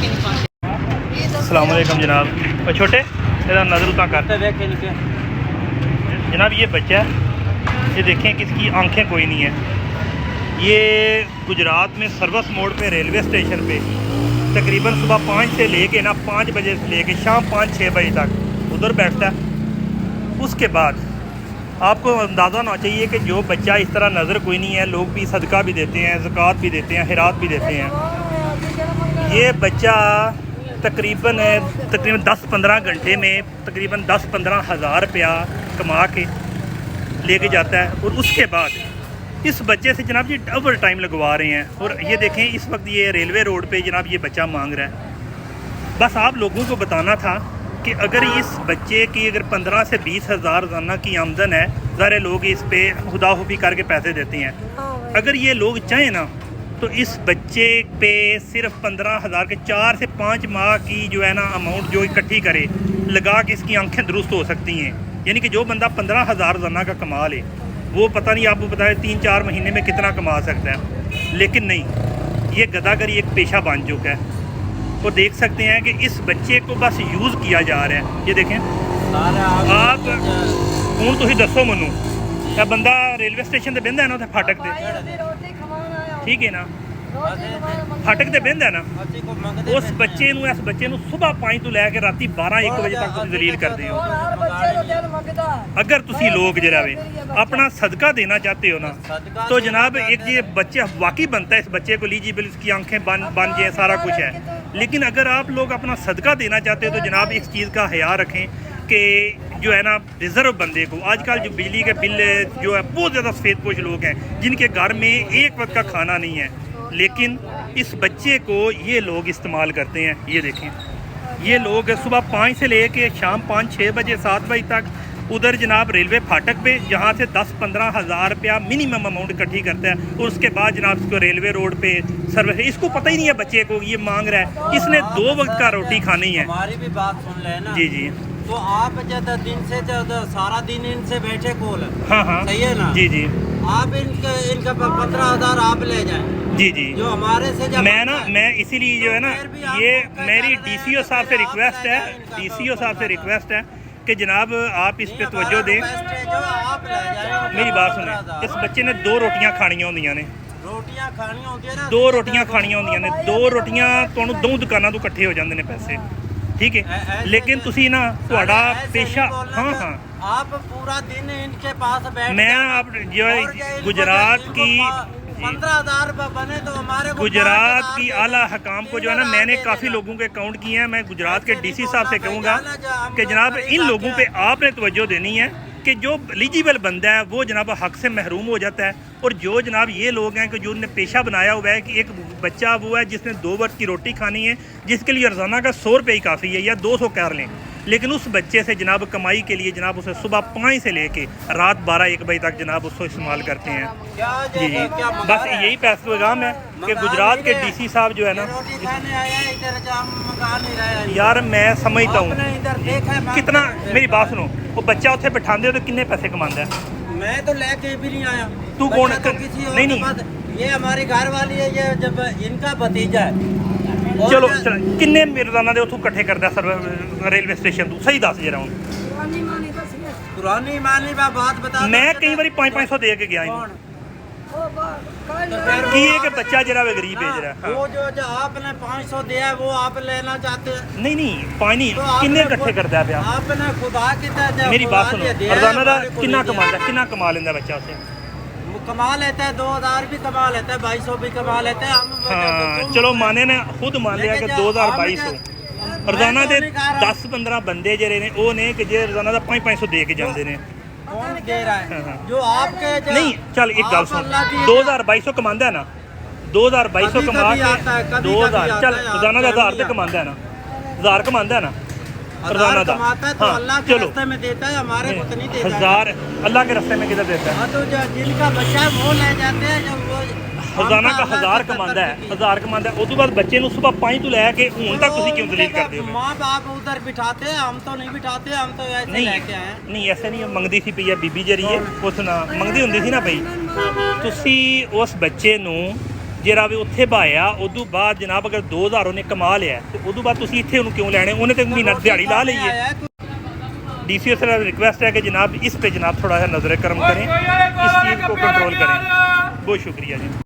अस्सलाम वालेकुम जनाब। और छोटे तेरा नज़र उतना कर जनाब, ये बच्चा है, ये देखें कि इसकी आंखें कोई नहीं है। ये गुजरात में सर्विस मोड़ पे रेलवे स्टेशन पे तकरीबन सुबह 5 से लेके 5 बजे से लेके शाम 5-6 बजे तक उधर बैठता है। उसके बाद आपको अंदाज़ा होना चाहिए कि जो बच्चा इस तरह नज़र कोई नहीं है, लोग भी सदका भी देते हैं, ज़कात भी देते हैं, खैरात भी देते हैं। ये बच्चा तकरीबन 10-15 घंटे में तकरीबन 10-15 हज़ार रुपया कमा के लेके जाता है। और उसके बाद इस बच्चे से जनाब ये डबल टाइम लगवा रहे हैं। और ये देखें इस वक्त ये रेलवे रोड पे जनाब ये बच्चा मांग रहा है। बस आप लोगों को बताना था कि अगर इस बच्चे की अगर 15 से 20 हज़ार रोज़ाना की आमदन है, ज़ारे लोग इस पे खुदाहुफी करके पैसे देते हैं। अगर ये लोग चाहें ना तो इस बच्चे पे सिर्फ 15,000 के 4 से 5 माह की जो है ना अमाउंट जो इकट्ठी करे लगा के इसकी आंखें दुरुस्त हो सकती हैं। यानी कि जो बंदा 15,000 रोज़ाना का कमा ले वो पता नहीं आपको पता है 3-4 महीने में कितना कमा सकता है। लेकिन नहीं, ये गदागरी एक पेशा बन चुका है। वो देख सकते हैं कि इस बच्चे को बस यूज़ किया जा रहा है। ये देखें आप हूँ तुम दसो मैनू बंदा रेलवे स्टेशन पर बहता है ना, फाटक से, ठीक है ना, फाटक से बहता है ना, उस बच्चे इस बच्चे सुबह 5 तो लैके राती 12-1 बजे तक दलील करते हो। अगर तुसी लोग जनाब अपना सदका देना चाहते हो ना तो जनाब एक ये बच्चे वाकई बनता है, इस बच्चे को लीजिए, इसकी आंखें बन जाए, सारा कुछ है। लेकिन अगर आप लोग अपना सदका देना चाहते हो तो जनाब इस चीज़ का ख्याल रखें कि जो है ना रिज़र्व बंदे को, आजकल जो बिजली के बिल जो है बहुत ज़्यादा सफ़ेदपोश लोग हैं जिनके घर में एक वक्त का खाना नहीं है, लेकिन इस बच्चे को ये लोग इस्तेमाल करते हैं। ये देखें ये लोग सुबह 5 से लेके शाम 5-6 बजे 7 बजे तक उधर जनाब रेलवे फाटक पे जहाँ से 10-15 हज़ार रुपया मिनिमम अमाउंट इकट्ठी करता है। और उसके बाद जनाब इसको रेलवे रोड पे सर्विस, इसको पता ही नहीं है बच्चे को, ये मांग रहा है, इसने 2 वक्त का रोटी खानी है। हमारी भी बात सुन ले ना जी जी, तो आप जब दिन से जब सारा दिन इनसे बैठे कोल, हाँ हाँ सही है ना, जी जी, आप इनका 15,000 आप ले जाएं जी जी। जो हमारे से जब मैं इसीलिए जो है ना ये मेरी DCO साहब से रिक्वेस्ट है, DCO साहब से रिक्वेस्ट है कि जनाब आप इस पे तवज्जो दें। मेरी बात सुने, इस बच्चे ने 2 रोटियां खानियां होंदियां ने, रोटियां खानियां होंदियां ना, 2 रोटियां खानियां होंदियां ने, 2 रोटियां ਤੁਹਾਨੂੰ 2 दुकानों तो इकट्ठे हो जाते हैं पैसे, ठीक है। लेकिन तुसी ना थोड़ा पेशा, हाँ हाँ, आप पूरा दिन इनके पास बैठ, मैं आप जो गुजरात की 15,000 बने तो हमारे गुजरात की आला हकाम को जो है ना मैंने काफ़ी लोगों के अकाउंट किए हैं। मैं गुजरात के DC साहब से कहूँगा कि जनाब इन लोगों पे आपने तवज्जो देनी है कि जो एलिजिबल बंदा है वो जनाब हक से महरूम हो जाता है। और जो जनाब ये लोग हैं कि जो उन्होंने पेशा बनाया हुआ है कि एक बच्चा वो है जिसने 2 वक्त की रोटी खानी है, जिसके लिए रोज़ाना का 100 रुपये ही काफ़ी है या 200 कर लें, लेकिन उस बच्चे से जनाब कमाई के लिए जनाब उसे सुबह 5 से लेके रात 12-1 बजे तक जनाब उसको इस्तेमाल करते हैं। जी जी, बस यही पैगाम है कि गुजरात के DC साहब जो है ना, यार मैं समझता हूँ कितना, मेरी बात सुनो, वो बच्चा उत्थे बिठाते हो तो कितने पैसे कमाता है? मैं तो लेके भी नहीं आया। तू कौन? तो किसी और नहीं के नहीं, पास, ये हमारी घर वाली है, ये जब इनका भतीजा है। चलो किन्ने रोजाना दे उथों इकट्ठे करदा सर रेलवे स्टेशन तू? सही दस जरा हूँ। पुरानी मानी बात बता, मैं कई बार 500-500 दे के गया हूँ कि ये कि बच्चा जरा वे गरीब भेज रहा है। वो जो आपने 500 दिया है वो आप लेना चाहते हैं? नहीं नहीं, पानी किन्ने इकट्ठे करदा पिया? आपने खुदा की मेरी बात सुनो, रोजाना दा कितना कमांदा, कितना कमा लेंदा बच्चा उसे? कमा लेता है 2,000 भी कमा लेता है, 2,200 भी कमा लेता है। हम हाँ चलो माने ने खुद मान लिया कि 2,200 रोजाना दे 10-15 बंदे जेरे ने वो ने कि जे रोजाना दा 500-500 दे के जाते हैं। कौन दे रहा है? जो आपके नहीं, चल एक गल सुन, 2,200 कमांदा है ना, 2,200 कमा के 2,000 चल रोजाना का 1,000 तो कमांदा है ना, 1,000 कमांदा है ना रोजाना का। हाँ चलो में देता है, हमारे को तो नहीं देता। 1,000 अल्लाह के रास्ते में किधर देता है? तो जिनका बच्चा है वो ले जाते हैं। जब वो रोजाना का 1,000 कमांदा है, 1,000 कमांदा है, उस तो बाद बच्चे ਨੂੰ सुबह 5 ਤੋਂ ਲੈ ਕੇ ਹੁਣ तक ਤੁਸੀਂ क्यों दलील करते हो? माँ बाप उधर बिठाते हैं, हम तो नहीं बिठाते, हम तो ऐसे लेके आए हैं। नहीं ऐसे नहीं, मंगदी ਸੀ ਪਈ ਆ ਬੀਬੀ ਜਿਹੜੀ ਹੈ ਉਸ ਨਾਲ ਮੰਗਦੀ ਹੁੰਦੀ ਸੀ ਨਾ ਪਈ। ਤੁਸੀਂ ਉਸ ਬੱਚੇ ਨੂੰ ਜਿਹੜਾ ਵੀ ਉੱਥੇ ਭਾਇਆ ਉਦੋਂ ਬਾਅਦ ਜਨਾਬ ਅਗਰ 2000 ਉਹਨੇ ਕਮਾ ਲਿਆ ਤੇ ਉਦੋਂ ਬਾਅਦ ਤੁਸੀਂ ਇੱਥੇ ਉਹਨੂੰ ਕਿਉਂ ਲੈਣੇ? ਉਹਨੇ ਤੇ ਮਹੀਨਾ ਦਿਹਾੜੀ ਲਾ ਲਈ ਹੈ। DCO से रिक्वेस्ट है कि जनाब इस पे जनाब थोड़ा सा नजर करम करें, इस चीज़ को कंट्रोल करें। बहुत शुक्रिया जी।